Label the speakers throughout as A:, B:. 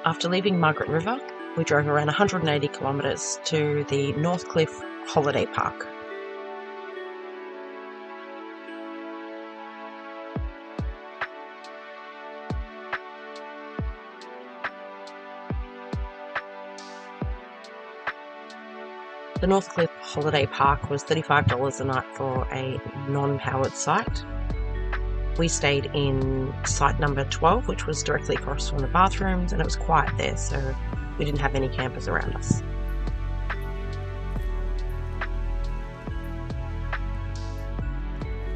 A: After leaving Margaret River, we drove around 180 kilometres to the Northcliffe Holiday Park. The Northcliffe Holiday Park was $35 a night for a non-powered site. We stayed in site number 12, which was directly across from the bathrooms, and it was quiet there, so we didn't have any campers around us.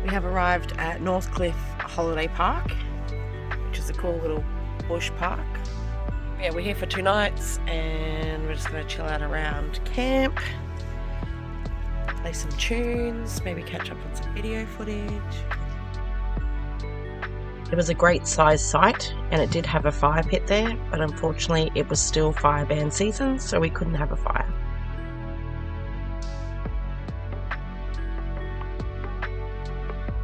A: We have arrived at Northcliffe Holiday Park, which is a cool little bush park. Yeah, we're here for 2 nights, and we're just going to chill out around camp, play some tunes, maybe catch up on some video footage. It was a great size site, and it did have a fire pit there, but unfortunately it was still fire ban season, so we couldn't have a fire.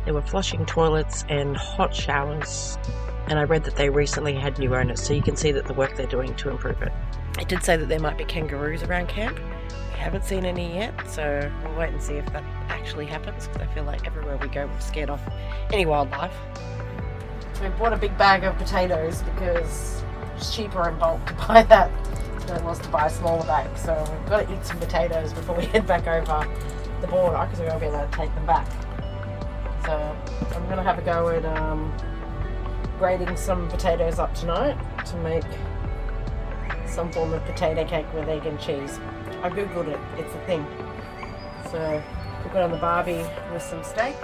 A: There were flushing toilets and hot showers, and I read that they recently had new owners, so you can see that the work they're doing to improve it. It did say that there might be kangaroos around camp. We haven't seen any yet, so we'll wait and see if that actually happens, because I feel like everywhere we go we're scared off any wildlife. So we bought a big bag of potatoes because it's cheaper in bulk to buy that than it was to buy a smaller bag. So we've got to eat some potatoes before we head back over the border, because we won't be able to take them back. So I'm going to have a go at grating some potatoes up tonight to make some form of potato cake with egg and cheese. I googled it, it's a thing. So we've got on the barbie with some steak.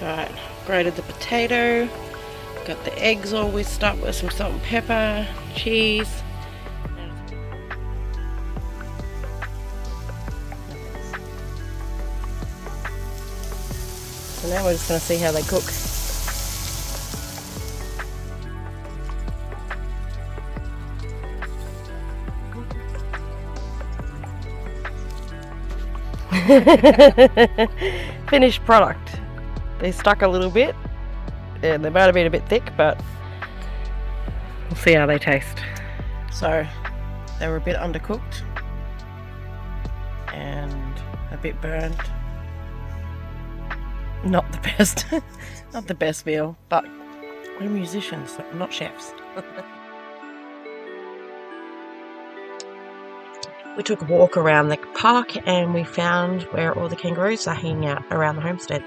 A: Alright, grated the potato, got the eggs all whisked up with some salt and pepper, cheese. So now we're just going to see how they cook. Finished product. They stuck a little bit, and they might have been a bit thick, but we'll see how they taste. So they were a bit undercooked and a bit burnt. Not the best, not the best meal, but we're musicians, not chefs. We took a walk around the park and we found where all the kangaroos are hanging out around the homestead.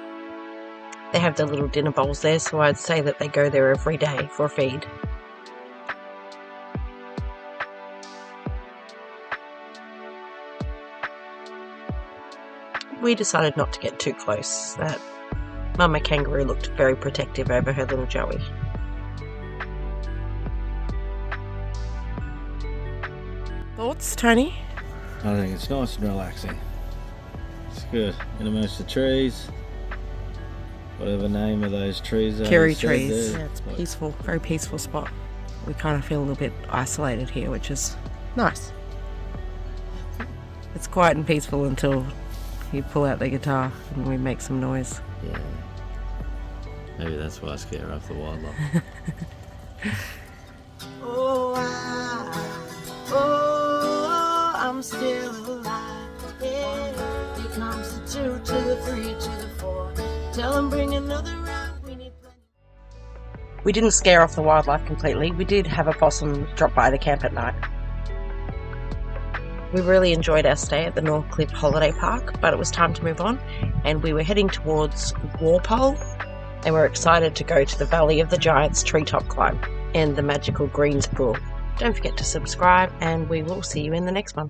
A: They have their little dinner bowls there, so I'd say that they go there every day for a feed. We decided not to get too close. That Mama kangaroo looked very protective over her little Joey. Thoughts, Tony?
B: I think it's nice and relaxing. It's good. In amongst the trees. Whatever name of those trees are.
A: Cherry trees. Yeah, it's peaceful, very peaceful spot. We kind of feel a little bit isolated here, which is nice. It's quiet and peaceful until you pull out the guitar and we make some noise.
B: Yeah. Maybe that's why I scare off the wildlife.
C: I'm still alive. Yeah. It comes to 2 to the 3 to the 4. Tell them bring another round. We need plenty.
A: We didn't scare off the wildlife completely. We did have a possum drop by the camp at night. We really enjoyed our stay at the Northcliffe Holiday Park, but it was time to move on, and we were heading towards Walpole, and we're excited to go to the Valley of the Giants treetop climb and the magical Greens Pool. Don't forget to subscribe, and we will see you in the next one.